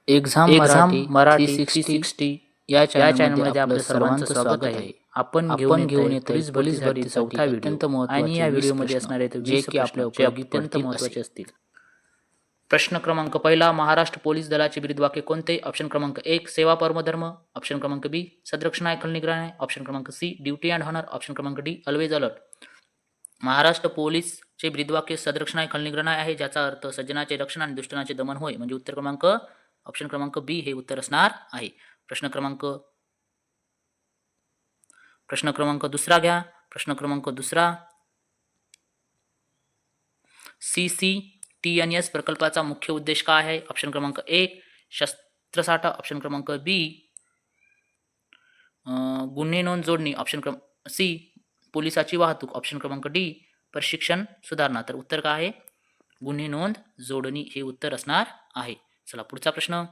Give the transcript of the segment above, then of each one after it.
Exam exam Marathi Marathi 360 या या चॅनलमध्ये चॅनलमध्ये आपलं आपलं सर्वांचं स्वागत आहे. आपण घेऊन येत आहे पोलीस भरतीसाठी अत्यंत आणि महत्त्वाचे या 20 व्हिडिओमध्ये प्रश्न, असणार आहेत जे 20 की प्रश्न आपल्या जे उपयोगी अत्यंत पडतील महत्त्वाचे असे. असतील. प्रश्न क्रमांक पहिला, महाराष्ट्र पोलीस दलाचे ब्रीदवाक्य कोणते? ऑप्शन क्रमांक 1 सेवा परमो धर्म, ऑप्शन क्रमांक बी सदरक्षण ऐकल निगराणे, ऑप्शन क्रमांक C duty and honour, option क्रमांक डी ऑलवेज अलर्ट. महाराष्ट्र पोलीसचे ब्रीदवाक्य सदरक्षण ऐकल निगराणे आहे, ज्याचा अर्थ सज्जनाचे रक्षण आणि दुष्टनाचे दमन होय. म्हणजे उत्तर क्रमांक ऑप्शन क्रमांक बी हे उत्तर असणार आहे. प्रश्न क्रमांक दुसरा घ्या. प्रश्न क्रमांक दुसरा, CCTNS प्रकल्पाचा मुख्य उद्देश काय आहे? ऑप्शन क्रमांक 1 शस्त्रसाठा, ऑप्शन क्रमांक बी गुन्हे नोंद जोडणी, ऑप्शन क्रमांक सी पोलिसाची वाहतूक, ऑप्शन क्रमांक डी प्रशिक्षण सुधारणा. तर उत्तर काय आहे? गुन्हे नोंद जोडणी हे उत्तर असणार आहे. चला पुढचा प्रश्न,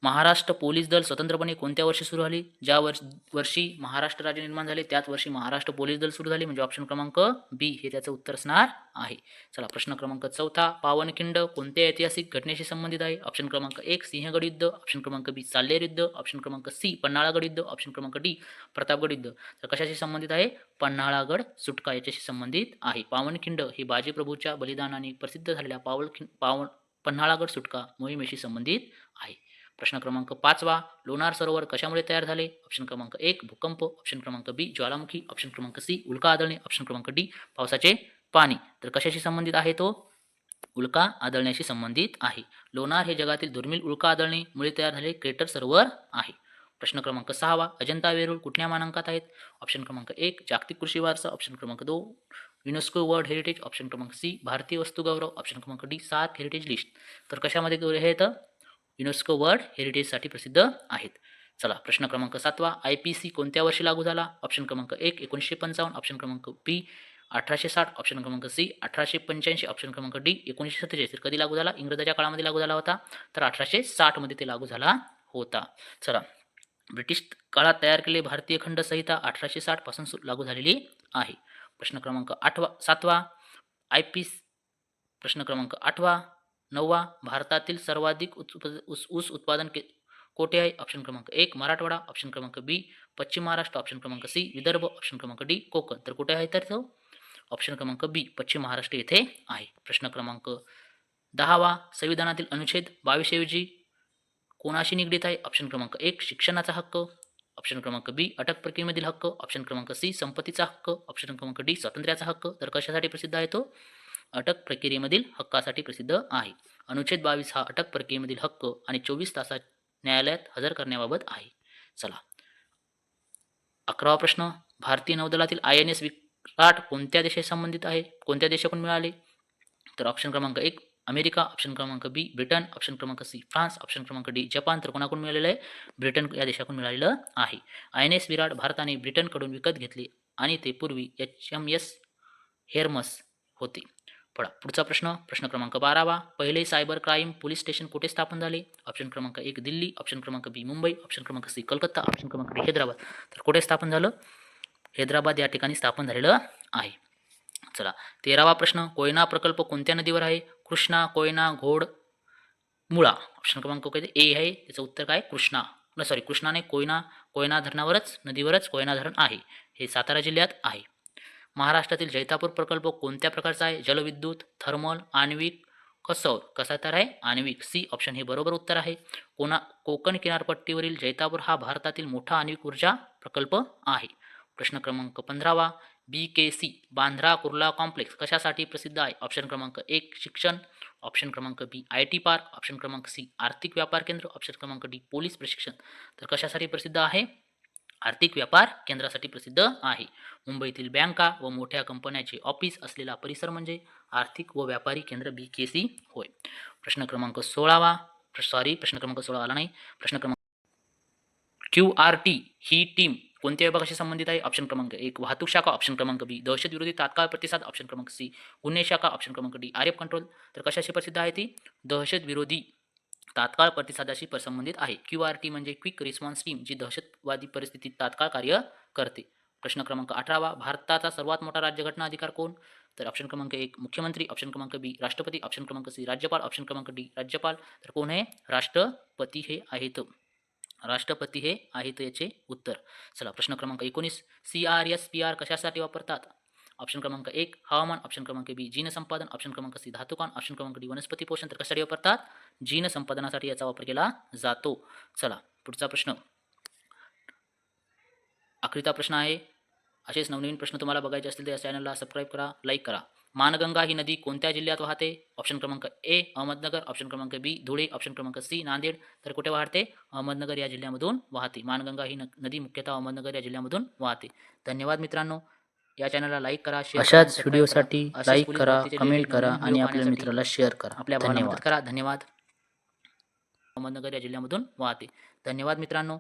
महाराष्ट्र पोलीस दल स्वतंत्रपणे कोणत्या वर्षी सुरू झाले? ज्या वर्षी महाराष्ट्र राज्य निर्माण झाले त्याच वर्षी महाराष्ट्र पोलीस दल सुरू झाले. म्हणजे ऑप्शन क्रमांक बी हे त्याचं उत्तर असणार आहे. चला प्रश्न क्रमांक चौथा, पावनखिंड कोणत्या ऐतिहासिक घटनेशी संबंधित आहे? ऑप्शन क्रमांक 1 सिंहगड युद्ध, ऑप्शन क्रमांक बी साल्हेर युद्ध, ऑप्शन क्रमांक सी पन्हाळागड युद्ध, ऑप्शन क्रमांक डी प्रतापगड युद्ध. तर कशाशी संबंधित आहे? पन्हाळागड सुटका याच्याशी संबंधित आहे. पावनखिंड ही बाजीप्रभूच्या बलिदानाने प्रसिद्ध झालेल्या पन्हाळागड सुटका मोहिमेशी संबंधित आहे. प्रश्न क्रमांक 5वा, लोणार सरोवर कशामुळे तयार झाले? ऑप्शन क्रमांक 1 भूकंप, ऑप्शन क्रमांक बी ज्वालामुखी, ऑप्शन क्रमांक सी उल्का आदळणे, ऑप्शन क्रमांक डी पावसाचे पाणी. तर कशाशी संबंधित आहे तो? उल्का आदळण्याशी संबंधित आहे. लोणार हे जगातील दुर्मिळ उल्का आदळणीमुळे तयार झालेले क्रेटर सरोवर आहे. प्रश्न क्रमांक 6वा, अजंता वेरूळ कुठल्या मानांकात आहेत? ऑप्शन क्रमांक 1 जागतिक कृषी वारसा, ऑप्शन क्रमांक 2 युनेस्को वर्ल्ड हेरिटेज, ऑप्शन क्रमांक सी भारतीय वस्तू गौरव, ऑप्शन क्रमांक डी सार्क हेरिटेज लिस्ट. तर कशामध्ये हे तर युनेस्को वर्ल्ड हेरिटेजसाठी प्रसिद्ध आहेत. चला प्रश्न क्रमांक 7वा, IPC कोणत्या वर्षी लागू झाला? ऑप्शन क्रमांक 1 1955, ऑप्शन क्रमांक बी 1860, ऑप्शन क्रमांक सी 1885, ऑप्शन क्रमांक डी 1947. तर कधी लागू झाला? इंग्रजाच्या काळामध्ये लागू झाला होता. तर 1860 मध्ये ते लागू झाला होता. चला, ब्रिटिश काळात तयार केलेली भारतीय खंड संहिता 1860 पासून लागू झालेली आहे. प्रश्न क्रमांक 7वा, प्रश्न क्रमांक 8वा 9वा, भारतातील सर्वाधिक ऊस उत्पादन कोठे आहे? ऑप्शन क्रमांक 1 मराठवाडा, ऑप्शन क्रमांक बी पश्चिम महाराष्ट्र, ऑप्शन क्रमांक सी विदर्भ, ऑप्शन क्रमांक डी कोकण. तर कुठे आहे? तर तो ऑप्शन क्रमांक बी पश्चिम महाराष्ट्र येथे आहे. प्रश्न क्रमांक 10वा, संविधानातील अनुच्छेद 22 ऐवजी कोणाशी निगडीत आहे? ऑप्शन क्रमांक 1 शिक्षणाचा हक्क, ऑप्शन क्रमांक बी अटक प्रक्रियेमधील हक्क, ऑप्शन क्रमांक सी संपत्तीचा हक्क, ऑप्शन क्रमांक डी स्वातंत्र्याचा हक्क. तर कशासाठी प्रसिद्ध आहे तो? अटक प्रक्रियेमधील हक्कासाठी प्रसिद्ध आहे. अनुच्छेद 22 हा अटक प्रक्रियेमधील हक्क आणि 24 तासात न्यायालयात हजर करण्याबाबत आहे. चला 11वा प्रश्न, भारतीय नौदलातील INS विराट कोणत्या देशाशी संबंधित आहे? कोणत्या देशाकडून मिळाले? तर ऑप्शन क्रमांक 1 अमेरिका, ऑप्शन क्रमांक बी ब्रिटन, ऑप्शन क्रमांक सी फ्रान्स, ऑप्शन क्रमांक डी जपान. तर कोणाकडून मिळालेलं आहे? ब्रिटन या देशाकडून मिळालेलं आहे. INS विराट भारताने ब्रिटनकडून विकत घेतले आणि ते पूर्वी HMS हेर्मस होते. पुढचा प्रश्न, प्रश्न क्रमांक 12वा, पहिले सायबर क्राईम पोलीस स्टेशन कुठे स्थापन झाले? ऑप्शन क्रमांक 1 दिल्ली, ऑप्शन क्रमांक बी मुंबई, ऑप्शन क्रमांक सी कलकत्ता, ऑप्शन क्रमांक डी हैदराबाद. तर कुठे स्थापन झालं? हैदराबाद या ठिकाणी स्थापन झालेलं आहे. चला 13वा प्रश्न, कोयना प्रकल्प कोणत्या नदीवर आहे? कृष्णा, कोयना, घोड, मुळा. ऑप्शन क्रमांक ए आहे, त्याचं उत्तर काय? कृष्णाने कोयना धरणावरच नदीवरच कोयना धरण आहे. हे सातारा जिल्ह्यात आहे. महाराष्ट्रातील जैतापूर प्रकल्प कोणत्या प्रकारचा आहे? जलविद्युत, थर्मल, आण्विक, सौर. कसा तर आहे? आण्विक. सी ऑप्शन हे बरोबर उत्तर आहे. कोकण किनारपट्टीवरील जैतापूर हा भारतातील मोठा आण्विक ऊर्जा प्रकल्प आहे. प्रश्न क्रमांक 15वा, BKC बांद्रा कुर्ला कॉम्प्लेक्स कशासाठी प्रसिद्ध आहे? ऑप्शन क्रमांक 1 शिक्षण, ऑप्शन क्रमांक बी IT पार्क, ऑप्शन क्रमांक सी आर्थिक व्यापार केंद्र, ऑप्शन क्रमांक डी पोलीस प्रशिक्षण. तर कशासाठी प्रसिद्ध आहे? आर्थिक व्यापार केंद्रासाठी प्रसिद्ध आहे. मुंबईतील बँका व मोठ्या कंपन्यांचे ऑफिस असलेला परिसर म्हणजे आर्थिक व व्यापारी केंद्र BKC होय. प्रश्न क्रमांक 16वा, प्रश्न क्रमांक 16 आला नाही. प्रश्न क्रमांक QRT ही टीम कोणत्या विभागाशी संबंधित आहे? ऑप्शन क्रमांक 1 वाहतूक शाखा, ऑप्शन क्रमांक बी दहशत विरोधी तात्काळ प्रतिसाद, ऑप्शन क्रमांक सी गुन्हे शाखा, ऑप्शन क्रमांक डी RF कंट्रोल. तर कशाशी प्रसिद्ध आहे ती? दहशत विरोधी तात्काळ प्रतिसादाशी संबंधित आहे. QRT म्हणजे क्विक रिस्पॉन्स टीम, जी दहशतवादी परिस्थितीत तात्काळ कार्य करते. प्रश्न क्रमांक 18वा, भारताचा सर्वात मोठा राज्यघटना अधिकार कोण? तर ऑप्शन क्रमांक 1 मुख्यमंत्री, ऑप्शन क्रमांक बी राष्ट्रपती, ऑप्शन क्रमांक सी राज्यपाल, ऑप्शन क्रमांक डी राज्यपाल. तर कोण आहे? राष्ट्रपती हे आहेत. राष्ट्रपती हे आहेत याचे उत्तर. चला प्रश्न क्रमांक 19 CRSPR कशासाठी वापरतात? ऑप्शन क्रमांक 1 हवामान, ऑप्शन क्रमांक बी जीन संपादन, ऑप्शन क्रमांक सी धातुकान, ऑप्शन क्रमांक डी वनस्पती पोषण. तर कशासाठी वापरतात? जीन संपादनासाठी याचा वापर केला जातो. चला पुढचा प्रश्न. आखरीचा प्रश्न आहे. असेच नवनवीन प्रश्न तुम्हाला बघायचे असतील तर या चॅनलला सबस्क्राईब करा, लाईक करा. मानगंगा ही नदी कोणत्या जिल्ह्यात वाहते? ऑप्शन क्रमांक ए अहमदनगर, ऑप्शन क्रमांक बी धुळे, ऑप्शन क्रमांक सी नांदेड. तर कुठे वाहते? अहमदनगर या जिल्ह्यामधून वाहते. मानगंगा ही नदी मुख्यतः अहमदनगर या जिल्ह्यामधून वाहते. धन्यवाद मित्रांनो. या चॅनलला लाईक करा, शेअर करा, अशाच व्हिडिओसाठी लाईक करा, कमेंट करा आणि आपल्या मित्राला शेअर करा. आपल्या भावना धन्यवाद. मदत करा. धन्यवाद. अहमदनगर या जिल्ह्यामधून वाहते. धन्यवाद मित्रांनो.